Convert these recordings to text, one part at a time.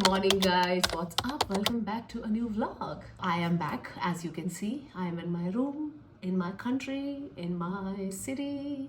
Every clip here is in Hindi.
Morning, guys. What's up? Welcome back to a new vlog. I am back, as you can see. I am in my room, in my country, in my city.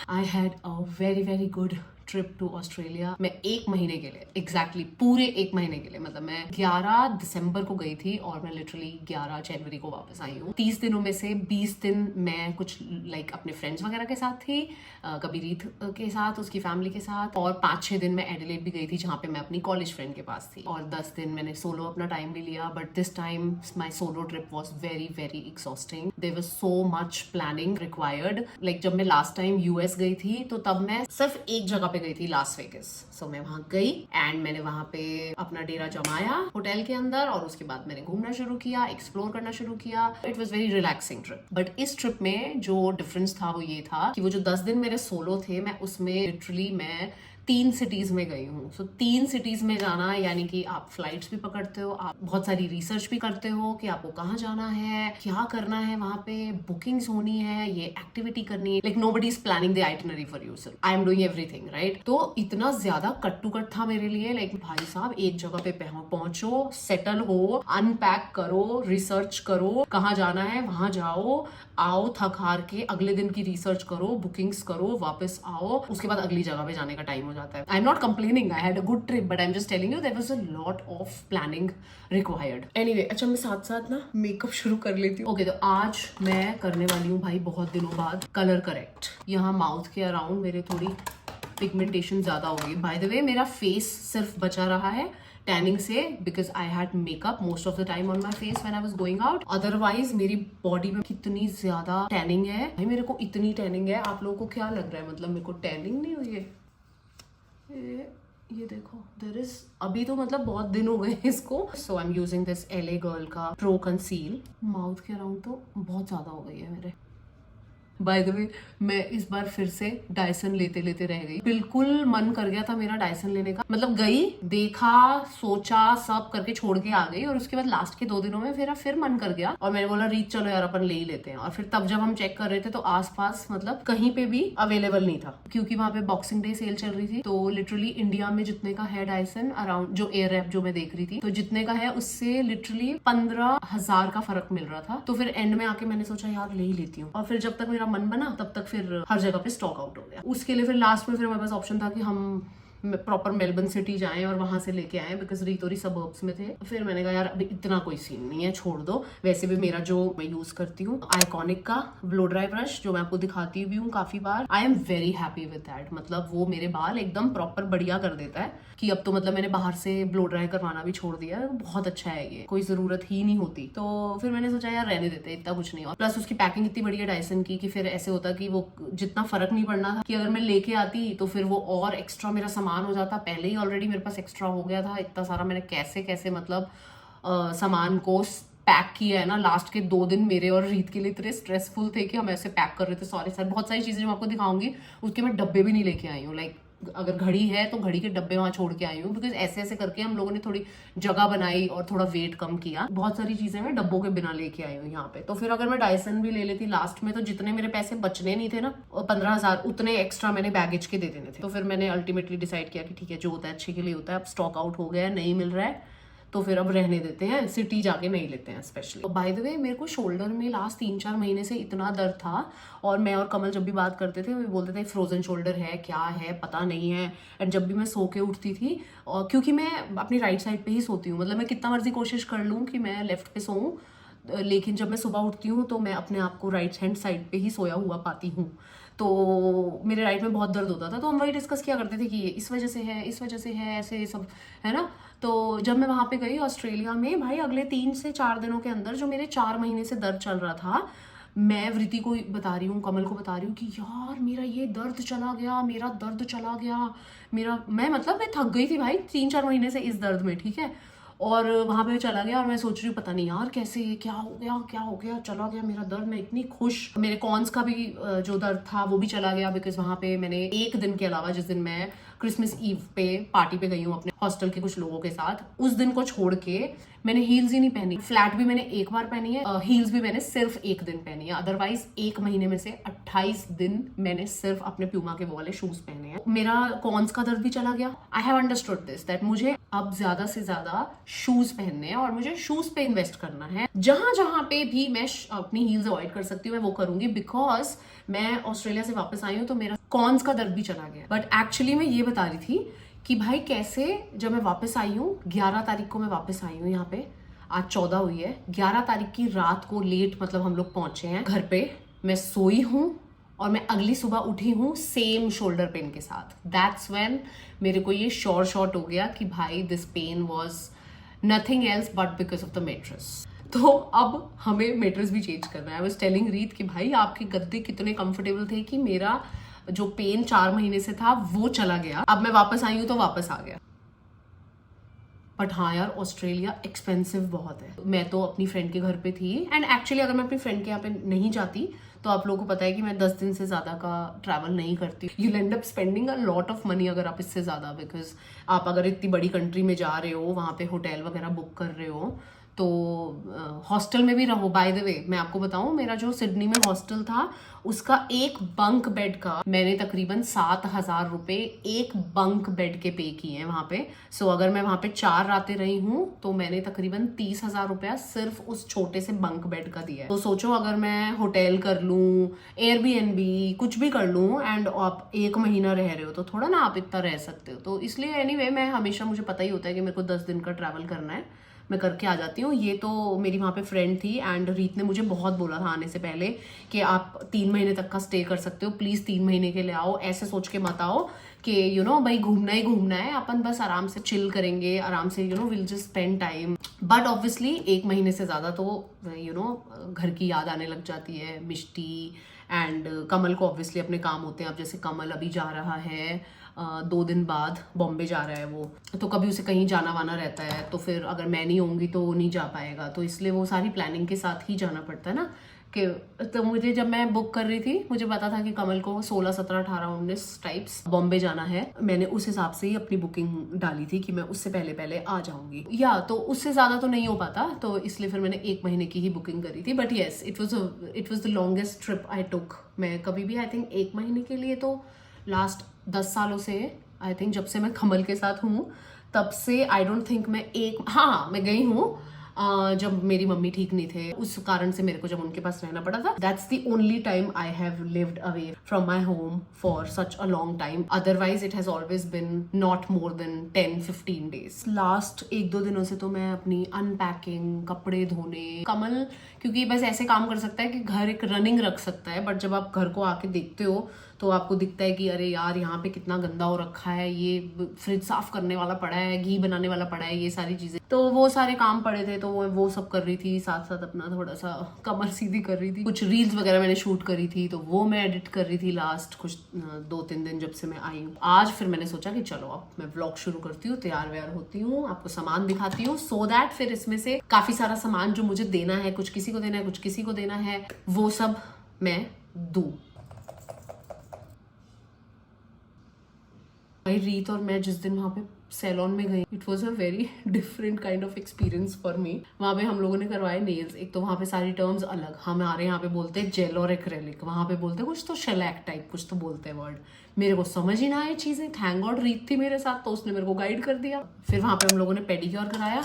I had a very good trip to Australia. मैं एक महीने के लिए एग्जैक्टली पूरे एक महीने के लिए मतलब मैं 11 दिसंबर को गई थी और मैं लिटरली 11 जनवरी को वापस आई हूँ। 30 दिनों में से 20 दिन मैं कुछ लाइक अपने फ्रेंड्स वगैरह के साथ थी, कभी रीत के साथ, उसकी फैमिली के साथ, और 5-6 दिन मैं एडिलेड भी गई थी जहाँ पे मैं अपनी कॉलेज फ्रेंड के पास थी, और 10 दिन मैंने सोलो अपना टाइम भी लिया। But this time my solo trip was very exhausting. There was so much planning required. Like जब मैं लास्ट टाइम यूएस गई थी तो तब मैं सिर्फ एक जगह पे गई थी, लास वेगस। सो मैं वहां गई एंड मैंने वहां पे अपना डेरा जमाया होटल के अंदर, और उसके बाद मैंने घूमना शुरू किया, एक्सप्लोर करना शुरू किया। It was very relaxing trip. But इस ट्रिप में जो डिफरेंस था वो ये था कि वो जो 10 दिन मेरे सोलो थे, मैं उसमें लिटरली मैं 3 सिटीज में गई हूँ। सो 3 सिटीज में जाना यानी कि आप फ्लाइट्स भी पकड़ते हो, आप बहुत सारी रिसर्च भी करते हो कि आपको कहाँ जाना है, क्या करना है, वहां पे बुकिंग्स होनी है, ये एक्टिविटी करनी है। Like nobody is planning the itinerary for you, sir I am doing everything right. तो इतना ज्यादा कट टू कट था मेरे लिए। लाइक भाई साहब, एक जगह पे पहुंचो, सेटल हो, अनपैक करो, रिसर्च करो, कहाँ जाना है वहां जाओ, आओ थक हार के, अगले दिन की रिसर्च करो, बुकिंग्स करो, वापस आओ, उसके बाद अगली जगह पे जाने का टाइम हो जाता है। I am not complaining, I had a good trip, but I am just telling you there was a lot of planning required. Anyway, अच्छा मैं साथ साथ ना मेकअप शुरू कर लेती हूँ। ओके, तो आज मैं करने वाली हूँ भाई बहुत दिनों बाद कलर करेक्ट। यहाँ माउथ के अराउंड मेरे थोड़ी पिगमेंटेशन ज्यादा हो गई। बाय द वे, मेरा फेस सिर्फ बचा रहा है टैनिंग से, because I had makeup most of the time on my face when I was going out. Otherwise मेरी बॉडी में कितनी ज्यादा टैनिंग है भाई, मेरे को इतनी टैनिंग है। आप लोगों को क्या लग रहा है, मतलब मेरे को टैनिंग नहीं हुई है? ये देखो, देयर इज, अभी तो मतलब बहुत दिन हो गए इसको। So I am using this LA girl का प्रो कंसील। माउथ के अराउंड तो बहुत ज्यादा हो गई है मेरे। बाय द वे, मैं इस बार फिर से डायसन लेते लेते रह गई। बिल्कुल मन कर गया था मेरा डायसन लेने का, मतलब गई, देखा, सोचा, सब करके छोड़ के आ गई, और उसके बाद लास्ट के 2 दिनों में फिर मन कर गया और मैंने बोला रीत चलो यार अपन ले ही लेते हैं। और फिर तब जब हम चेक कर रहे थे तो आसपास मतलब कहीं पे भी अवेलेबल नहीं था, क्योंकि वहां पे बॉक्सिंग डे सेल चल रही थी। तो लिटरली इंडिया में जितने का है डायसन अराउंड, जो एयर रैप जो मैं देख रही थी, तो जितने का है उससे लिटरली 15,000 का फर्क मिल रहा था। तो फिर एंड में आके मैंने सोचा यार ले ही लेती हूँ, और फिर जब तक मेरा मन बना तब तक फिर हर जगह पे स्टॉक आउट हो गया। उसके लिए फिर लास्ट में फिर हमारे पास ऑप्शन था कि हम प्रॉपर मेलबर्न सिटी जाएं और वहां से लेके आए, बिकॉज रीतोरी सबर्ब्स में थे। फिर मैंने कहा यार अभी इतना कोई सीन नहीं है, छोड़ दो। वैसे भी मेरा जो मैं यूज करती हूँ आइकॉनिक का ब्लो ड्राई ब्रश, जो मैं आपको दिखाती भी हूँ काफी बार, I am very happy with that. मतलब वो मेरे बाल एकदम प्रॉपर बढ़िया कर देता है कि अब तो मतलब मैंने बाहर से ब्लो ड्राई करवाना भी छोड़ दिया है। बहुत अच्छा है, ये कोई जरूरत ही नहीं होती। तो फिर मैंने सोचा यार रहने देते, इतना कुछ नहीं। और प्लस उसकी पैकिंग इतनी बढ़िया डायसन की कि फिर ऐसे होता कि वो जितना फर्क नहीं पड़ना था कि अगर मैं लेके आती तो फिर वो और एक्स्ट्रा मेरा सामान हो जाता। पहले ही ऑलरेडी मेरे पास एक्स्ट्रा हो गया था इतना सारा। मैंने कैसे मतलब सामान को पैक किया है ना। लास्ट के 2 दिन मेरे और रीत के लिए इतने स्ट्रेसफुल थे कि हम ऐसे पैक कर रहे थे सॉरी बहुत सारी चीजें जो मैं आपको दिखाऊंगी उसके मैं डब्बे भी नहीं लेके आई हूँ। लाइक अगर घड़ी है तो घड़ी के डब्बे वहां छोड़ के आई हूँ, बिकॉज ऐसे करके हम लोगों ने थोड़ी जगह बनाई और थोड़ा वेट कम किया। बहुत सारी चीजें मैं डब्बों के बिना लेके आई हूँ यहाँ पे। तो फिर अगर मैं डायसन भी ले लेती लास्ट में, तो जितने मेरे पैसे बचने नहीं थे ना 15,000, उतने एक्स्ट्रा मैंने बैगेज के दे देने थे। तो फिर मैंने अल्टीमेटली डिसाइड किया कि ठीक है, जो होता है अच्छे के लिए होता है। अब स्टॉक आउट हो गया है, नहीं मिल रहा है, तो फिर अब रहने देते हैं, सिटी जाके नहीं लेते हैं स्पेशली। बाय द वे, मेरे को शोल्डर में लास्ट 3-4 महीने से इतना दर्द था, और मैं और कमल जब भी बात करते थे वो बोलते थे फ्रोजन शोल्डर है, क्या है पता नहीं है। एंड जब भी मैं सो के उठती थी, और क्योंकि मैं अपनी राइट साइड पे ही सोती हूँ, मतलब मैं कितना मर्जी कोशिश कर लूँ कि मैं लेफ्ट पे सोऊं, लेकिन जब मैं सुबह उठती हूँ तो मैं अपने आप को राइट हैंड साइड पे ही सोया हुआ पाती हूँ। तो मेरे राइट में बहुत दर्द होता था, तो हम वही डिस्कस किया करते थे कि ये इस वजह से है, इस वजह से है, ऐसे सब है ना। तो जब मैं वहां पे गई ऑस्ट्रेलिया में, भाई अगले 3 से 4 दिनों के अंदर जो मेरे 4 महीने से दर्द चल रहा था, मैं वृति को बता रही हूँ, कमल को बता रही हूँ कि यार मेरा ये दर्द चला गया, मेरा दर्द चला गया, मेरा मैं थक गई थी भाई 3-4 महीने से इस दर्द में, ठीक है। और वहां पे चला गया, और मैं सोच रही हूँ पता नहीं यार कैसे, क्या हो गया, चला गया मेरा दर्द। मैं इतनी खुश। मेरे कॉन्स का भी जो दर्द था वो भी चला गया, बिकॉज वहां पे मैंने एक दिन के अलावा, जिस दिन मैं क्रिसमस ईव पे पार्टी पे गई हूँ अपने हॉस्टल के कुछ लोगों के साथ, उस दिन को छोड़ के मैंने हील्स ही नहीं पहनी। फ्लैट भी मैंने एक बार पहनी है, हील्स भी मैंने सिर्फ एक दिन पहनी है। अदरवाइज एक महीने में से 28 दिन मैंने सिर्फ अपने प्यूमा के वो वाले शूज पहने हैं। मेरा कॉन्स का दर्द भी चला गया। I have understood this that मुझे अब ज्यादा से ज्यादा शूज पहनने हैं और मुझे शूज पे इन्वेस्ट करना है। जहां जहां पे भी मैं अपनी हील्स अवॉइड कर सकती हूँ मैं वो करूंगी, बिकॉज मैं ऑस्ट्रेलिया से वापस आई हूँ तो मेरा कॉन्स का दर्द भी चला गया। बट एक्चुअली मैं ये बता रही थी कि भाई कैसे जब मैं वापस आई हूँ, 11 तारीख को मैं वापस आई हूँ यहाँ पे, आज 14 हुई है, 11 तारीख की रात को लेट मतलब हम लोग पहुंचे हैं घर पे। मैं सोई हूँ और मैं अगली सुबह उठी हूँ सेम शोल्डर पेन के साथ। दैट्स व्हेन मेरे को ये शॉर्ट हो गया कि भाई this pain was nothing else but because of the mattress. तो अब हमें मेट्रेस भी चेंज करना है। आई वाज टेलिंग रीत कि भाई आपके गद्दे कितने कंफर्टेबल थे कि मेरा जो पेन 4 महीने से था वो चला गया। अब मैं वापस आई हूँ तो वापस आ गया। बट हाँ यार, ऑस्ट्रेलिया एक्सपेंसिव बहुत है। मैं तो अपनी फ्रेंड के घर पे थी, एंड एक्चुअली अगर मैं अपनी फ्रेंड के यहाँ पे नहीं जाती तो आप लोगों को पता है कि मैं 10 दिन से ज्यादा का ट्रैवल नहीं करती। You and up spending a lot of money अगर आप इससे ज्यादा, बिकॉज आप अगर इतनी बड़ी कंट्री में जा रहे हो, वहां पे होटल वगैरह बुक कर रहे हो, तो हॉस्टल में भी रहो। बाय द वे मैं आपको बताऊं, मेरा जो सिडनी में हॉस्टल था उसका एक बंक बेड का मैंने तकरीबन 7,000 रुपए एक बंक बेड के पे किए हैं वहां पे। सो अगर मैं वहां पे 4 रातें रही हूं तो मैंने तकरीबन 30,000 रुपया सिर्फ उस छोटे से बंक बेड का दिया है। तो सोचो अगर मैं होटल कर लूं, एयरबीएनबी कुछ भी कर लूं, एंड आप 1 महीना रह रहे हो तो थोड़ा ना आप इतना रह सकते हो। तो इसलिए एनीवे मैं हमेशा, मुझे पता ही होता है कि मेरे को 10 दिन का ट्रैवल करना है, मैं करके आ जाती हूँ। ये तो मेरी वहाँ पे फ्रेंड थी, एंड रीत ने मुझे बहुत बोला था आने से पहले कि आप 3 महीने तक का स्टे कर सकते हो, प्लीज 3 महीने के लिए आओ। ऐसे सोच के मत आओ कि यू नो भाई घूमना ही घूमना है, अपन बस आराम से चिल करेंगे, आराम से will just spend time. But obviously 1 महीने से ज्यादा तो घर की याद आने लग जाती है। मिष्टी एंड कमल को ऑब्वियसली अपने काम होते हैं। अब जैसे कमल अभी जा रहा है 2 दिन बाद बॉम्बे जा रहा है वो, तो कभी उसे कहीं जाना वाना रहता है, तो फिर अगर मैं नहीं होंगी तो वो नहीं जा पाएगा। तो इसलिए वो सारी प्लानिंग के साथ ही जाना पड़ता है ना। कि तो मुझे जब मैं बुक कर रही थी मुझे पता था कि कमल को 16, 17, 18, 19 टाइप्स बॉम्बे जाना है। मैंने उस हिसाब से ही अपनी बुकिंग डाली थी कि मैं उससे पहले पहले आ जाऊंगी, या तो उससे ज्यादा तो नहीं हो पाता, तो इसलिए फिर मैंने 1 महीने की ही बुकिंग करी थी। But yes, it was the longest trip I took. मैं कभी भी आई थिंक 1 महीने के लिए तो लास्ट 10 सालों से, आई थिंक जब से मैं कमल के साथ हूँ तब से आई डोंट थिंक मैं मैं गई हूँ जब मेरी मम्मी ठीक नहीं थे, उस कारण से मेरे को जब उनके पास रहना पड़ा था। That's the only time I have lived away from my home for such a long time. Otherwise it has always been not more than 10-15 days. Last 1-2 दिनों से तो मैं अपनी अनपैकिंग, कपड़े धोने, कमल क्योंकि बस ऐसे काम कर सकता है कि घर एक रनिंग रख सकता है, बट जब आप घर को आके देखते हो तो आपको दिखता है कि अरे यार यहाँ पे कितना गंदा हो रखा है, ये फ्रिज साफ करने वाला पड़ा है, घी बनाने वाला पड़ा है, ये सारी चीजें। तो वो सारे काम पड़े थे, तो वो सब कर रही थी, साथ साथ अपना थोड़ा सा कमर सीधी कर रही थी। कुछ रील्स वगैरह मैंने शूट करी थी तो वो मैं एडिट कर रही थी लास्ट कुछ 2-3 दिन जब से मैं आई हूँ। आज फिर मैंने सोचा कि चलो अब मैं व्लॉग शुरू करती हूँ, तैयार व्यार होती हूँ, आपको सामान दिखाती हूँ, सो दैट फिर इसमें से काफी सारा सामान जो मुझे देना है, कुछ किसी को देना है, कुछ किसी को देना है, वो सब मैं दूँ। रीत और मैं जिस दिन वहाँ पे सैलून में गई, it was a very different kind of experience for me. वहाँ पे हम लोगों ने करवाए नेल्स। एक तो वहाँ पे सारी टर्म्स अलग, हमारे यहाँ पे बोलते हैं जेल और एक्रेलिक, वहाँ पे बोलते हैं कुछ तो शेलैक टाइप कुछ तो बोलते हैं वर्ड। मेरे को समझ ही ना आए चीजें। थैंक गॉड रीत थी मेरे साथ तो उसने मेरे को गाइड कर दिया। फिर वहाँ पे हम लोगों ने पेडिक्योर कराया।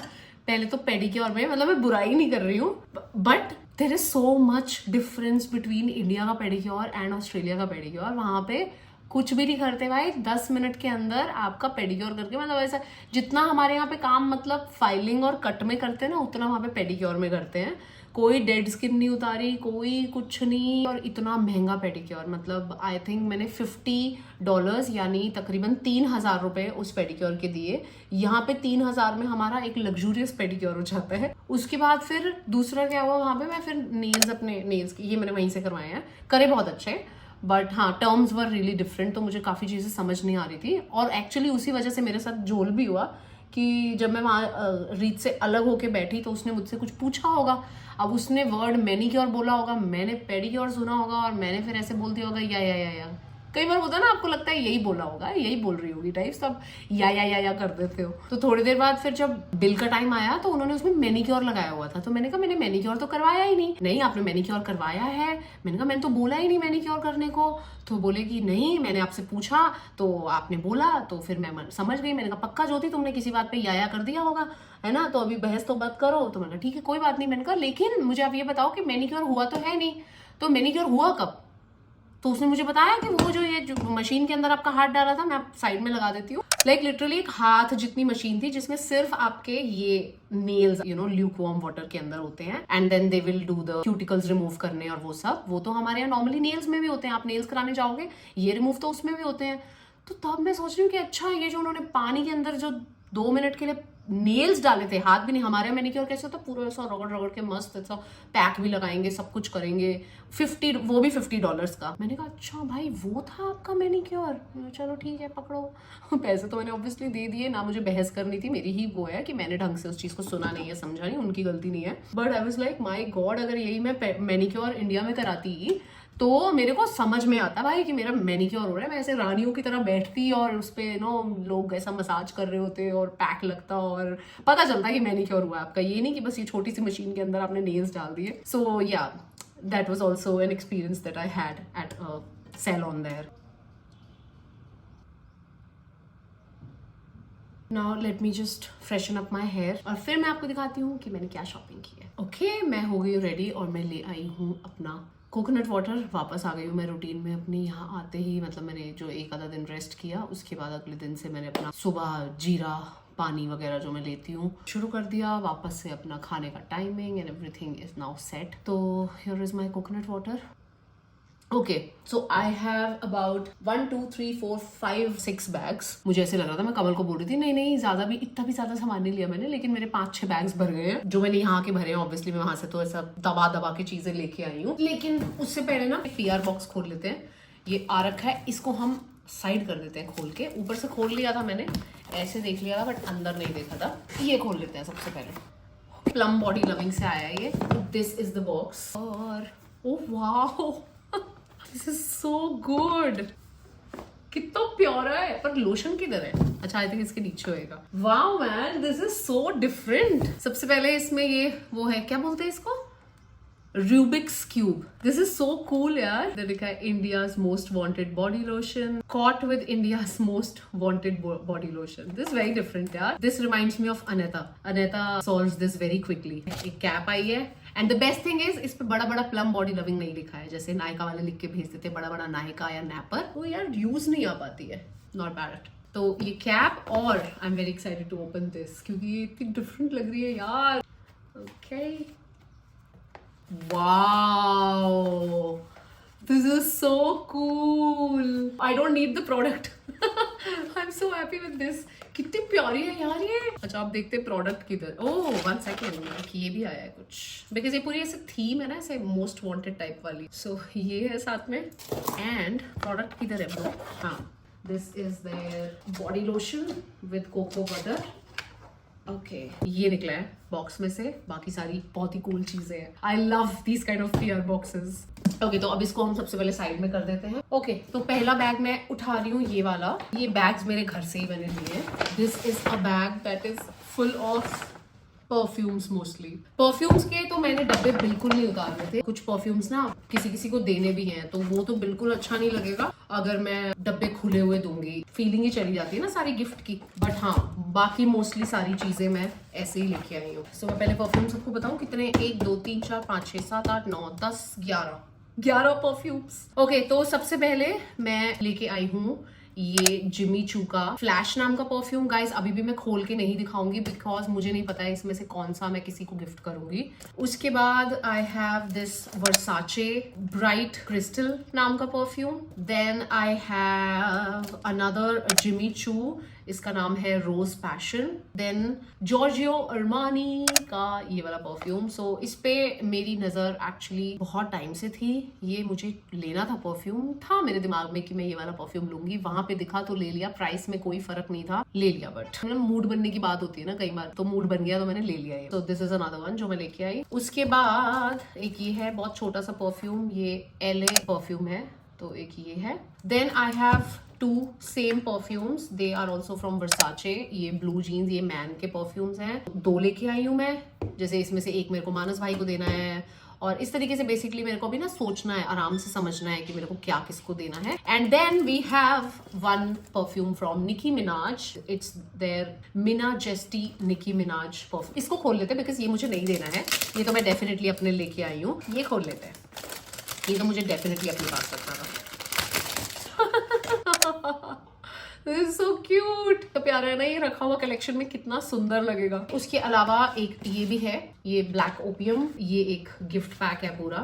पहले तो पेडिक्योर में, मतलब मैं बुराई नहीं कर रही हूँ, but there is so much difference between India का पेडिक्योर एंड ऑस्ट्रेलिया का पेडिक्योर। वहाँ पे कुछ भी नहीं करते भाई, 10 मिनट के अंदर आपका पेडिक्योर करके, मतलब ऐसा जितना हमारे यहाँ पे काम मतलब फाइलिंग और कट में करते हैं ना, उतना वहाँ पे पेडिक्योर में करते हैं। कोई डेड स्किन नहीं उतारी, कोई कुछ नहीं, और इतना महंगा पेडिक्योर, मतलब आई थिंक मैंने $50 यानी तकरीबन 3,000 रुपए उस पेडिक्योर के दिए। यहाँ पे 3,000 में हमारा एक लग्जूरियस पेडिक्योर हो जाता है। उसके बाद फिर दूसरा क्या हुआ वहाँ पे, मैं फिर नेल्स, अपने नेल्स ये मैंने वहीं से करवाए हैं, करे बहुत अच्छे, बट हाँ टर्म्स वर रियली डिफरेंट, तो मुझे काफ़ी चीज़ें समझ नहीं आ रही थी। और एक्चुअली उसी वजह से मेरे साथ झोल भी हुआ कि जब मैं वहाँ रीत से अलग होके बैठी तो उसने मुझसे कुछ पूछा होगा। अब उसने वर्ड मैनिक्योर बोला होगा, मैंने पेडिक्योर सुना होगा, और मैंने फिर ऐसे बोल दिया होगा या। कई बार होता है ना, आपको लगता है यही बोला होगा, यही बोल रही होगी टाइप, सब या कर देते हो। तो थोड़ी देर बाद फिर जब बिल का टाइम आया तो उन्होंने उसमें मैनिक्योर लगाया हुआ था। तो मैंने कहा मैंने मैनिक्योर तो करवाया ही नहीं। नहीं आपने मैनिक्योर करवाया है। मैंने कहा मैंने तो बोला ही नहीं मैनिक्योर करने को। तो बोले कि नहीं मैंने आपसे पूछा तो आपने बोला, तो फिर मैं समझ गई। मैंने कहा पक्का ज्योति तुमने किसी बात पे या कर दिया होगा, है ना, तो अभी बहस तो मत करो। तो मैंने कहा ठीक है कोई बात नहीं। मैंने कहा लेकिन मुझे आप ये बताओ कि मैनिक्योर हुआ तो है नहीं, तो मैनिक्योर हुआ कब? तो उसने मुझे बताया कि वो जो मशीन के अंदर आपका हाथ डाला था, मैं आप साइड में लगा देती हूँ, लाइक लिटरली एक हाथ जितनी मशीन थी जिसमें सिर्फ आपके ये नेल्स ल्यूकवार्म वाटर के अंदर होते हैं, and then they will do the cuticles remove करने और वो सब। वो तो हमारे यहाँ नॉर्मली नेल्स में भी होते हैं, आप नेल्स कराने जाओगे ये रिमूव तो उसमें भी होते हैं। तो तब मैं सोच रही हूँ कि अच्छा ये जो उन्होंने पानी के अंदर जो 2 मिनट के लिए नेल्स डाले थे, हाथ भी नहीं, हमारे मैनिक्योर कैसे होता पूरा ऐसा रगड़ के मस्त ऐसा पैक भी लगाएंगे, सब कुछ करेंगे, वो भी $50 का। मैंने कहा अच्छा भाई वो था आपका मैनिक्योर, चलो ठीक है पकड़ो। पैसे तो मैंने ऑब्वियसली दे दिए ना, मुझे बहस करनी थी, मेरी ही वो है कि मैंने ढंग से उस चीज को सुना नहीं है, समझा नहीं, उनकी गलती नहीं है। But I was like my God, अगर यही मैं मैनिक्योर इंडिया में कराती तो मेरे को समझ में आता भाई कि मेरा मैनिक्योर हो रहा है, मैं ऐसे रानियों की तरह बैठती और उस पे लोग ऐसा मसाज कर रहे होते और पैक लगता और पता चलता कि मैनिक्योर हुआ आपका। ये नहीं कि बस ये छोटी सी मशीन के अंदर आपने नेल्स डाल दिए। So yeah that was also an experience that I had at a salon there. Now let me just freshen up my hair और फिर मैं आपको दिखाती हूँ कि मैंने क्या शॉपिंग की है। ओके मैं हो गई रेडी और मैं ले आई हूँ अपना कोकोनट वाटर। वापस आ गई हूँ मैं रूटीन में अपनी। यहाँ आते ही मतलब मैंने जो एक आधा दिन रेस्ट किया, उसके बाद अगले दिन से मैंने अपना सुबह जीरा पानी वगैरह जो मैं लेती हूँ शुरू कर दिया। वापस से अपना खाने का timing and everything is now set. तो here is my coconut water. Okay so I have about 1 2 3 4 5 6 bags. मुझे ऐसे लग रहा था, मैं कमल को बोल रही थी नहीं ज्यादा भी, इतना भी ज्यादा सामान नहीं लिया मैंने, लेकिन मेरे 5-6 बैग्स भर गए हैं जो मैंने यहाँ के भरे हैं। ऑब्वियसली मैं वहां से तो ऐसा दबा के चीजें लेके आई हूँ, लेकिन उससे पहले ना PR बॉक्स खोल लेते हैं। ये आ रखा है, इसको हम साइड कर देते हैं खोल के। ऊपर से खोल लिया था मैंने, ऐसे देख लिया था बट अंदर नहीं देखा था। ये खोल लेते हैं सबसे पहले। प्लम बॉडी लविंग से आया है ये। दिस इज द बॉक्स और oh wow this is so good. कितना प्यारा है, पर लोशन किधर है? अच्छा आई थिंक इसके नीचे होएगा। Wow man this is so different. सबसे पहले इसमें ये वो है, क्या बोलते हैं इसको, Rubik's cube. This is so cool यार। लिखा है India's most wanted body lotion, caught with India's most wanted body lotion. This very different यार। दिस रिमाइंड्स मी ऑफ अनेता सॉल्व्स दिस वेरी क्विकली। एक कैप आई है and the best thing is इस पे बड़ा प्लम बॉडी लविंग नहीं लिखा है, जैसे नायका वाले लिख के भेज देते बड़ा नायका या नैपर, तो यार यूज नहीं आ पाती है। Not bad. तो ये कैप, और I am very excited to open this क्योंकि ये इतनी डिफरेंट लग रही है यार। Okay wow, this is so cool. I don't need the product. I'm so happy with this. कितनी प्यारी है यार ये। अच्छा आप देखते हैं प्रोडक्ट किधर। ओह 1 सेकेंड, ये भी आया है कुछ, बिकॉज ये पूरी ऐसे थीम है ना, ऐसे मोस्ट वांटेड टाइप वाली। सो ये है साथ में, एंड प्रोडक्ट किधर है ब्रो? हाँ, this is their body lotion with cocoa butter. Okay ये निकला है बॉक्स में से, बाकी सारी बहुत ही कूल चीजें हैं। I love these kind of PR boxes. Okay तो अब इसको हम सबसे पहले साइड में कर देते हैं। ओके तो पहला बैग मैं उठा रही हूँ ये वाला। ये बैग्स मेरे घर से ही मैंने लिए हैं। This is a bag that is full of perfumes. Mostly perfumes के तो मैंने डब्बे बिल्कुल नहीं उतारने थे। कुछ परफ्यूम्स ना किसी को देने भी हैं, तो वो तो बिल्कुल अच्छा नहीं लगेगा अगर मैं डब्बे खुले हुए दूंगी, फीलिंग ही चली जाती है ना सारी गिफ्ट की। बट हाँ बाकी मोस्टली सारी चीजें मैं ऐसे ही लेके आई हूँ। सो मैं पहले परफ्यूम सबको बताऊँ कितने, 1 2 3 4 5 6 7 8 9 10 11 परफ्यूम्स। ओके तो सबसे पहले मैं लेके आई हूँ ये जिमी चू का फ्लैश नाम का परफ्यूम। गाइस अभी भी मैं खोल के नहीं दिखाऊंगी बिकॉज मुझे नहीं पता है इसमें से कौन सा मैं किसी को गिफ्ट करूंगी। उसके बाद I have this Versace bright crystal नाम का perfume. Then I have another Jimmy Choo, इसका नाम है rose passion. Then Giorgio Armani का ये वाला परफ्यूम। सो इस पे मेरी नजर एक्चुअली बहुत टाइम से थी, ये मुझे लेना था, परफ्यूम था मेरे दिमाग में कि मैं ये वाला परफ्यूम लूंगी, वहां पे दिखा तो ले लिया, प्राइस में कोई फर्क नहीं था, ले लिया। बट मूड बनने की बात होती है ना कई बार, तो मूड बन गया तो मैंने ले लिया। तो दिस इज अनदर वन जो मैं लेके आई। उसके बाद एक ये है बहुत छोटा सा परफ्यूम, ये LA परफ्यूम है, तो एक ये है. Then I have 2 same perfumes, they are also from Versace. ये ब्लू जीन्स, ये मैन के परफ्यूम्स हैं. 2 लेके आई हूँ मैं. जैसे इसमें से एक मेरे को मानस भाई को देना है, और इस तरीके से बेसिकली मेरे को भी ना सोचना है, आराम से समझना है कि मेरे को क्या किसको देना है. And then we have 1 perfume from Nicki Minaj. It's their Minajesty Nicki Minaj perfume. इसको खोल लेते हैं बिकॉज ये मुझे नहीं देना है. ये तो मैं डेफिनेटली अपने लेके आई हूँ. ये खोल लेते हैं. ये तो मुझे डेफिनेटली अपने पास रखना था. This is so cute. तो प्यारा है ना, ये रखा हुआ कलेक्शन में कितना सुंदर लगेगा. उसके अलावा एक ये भी है, ये ब्लैक ओपियम. ये एक गिफ्ट पैक है पूरा.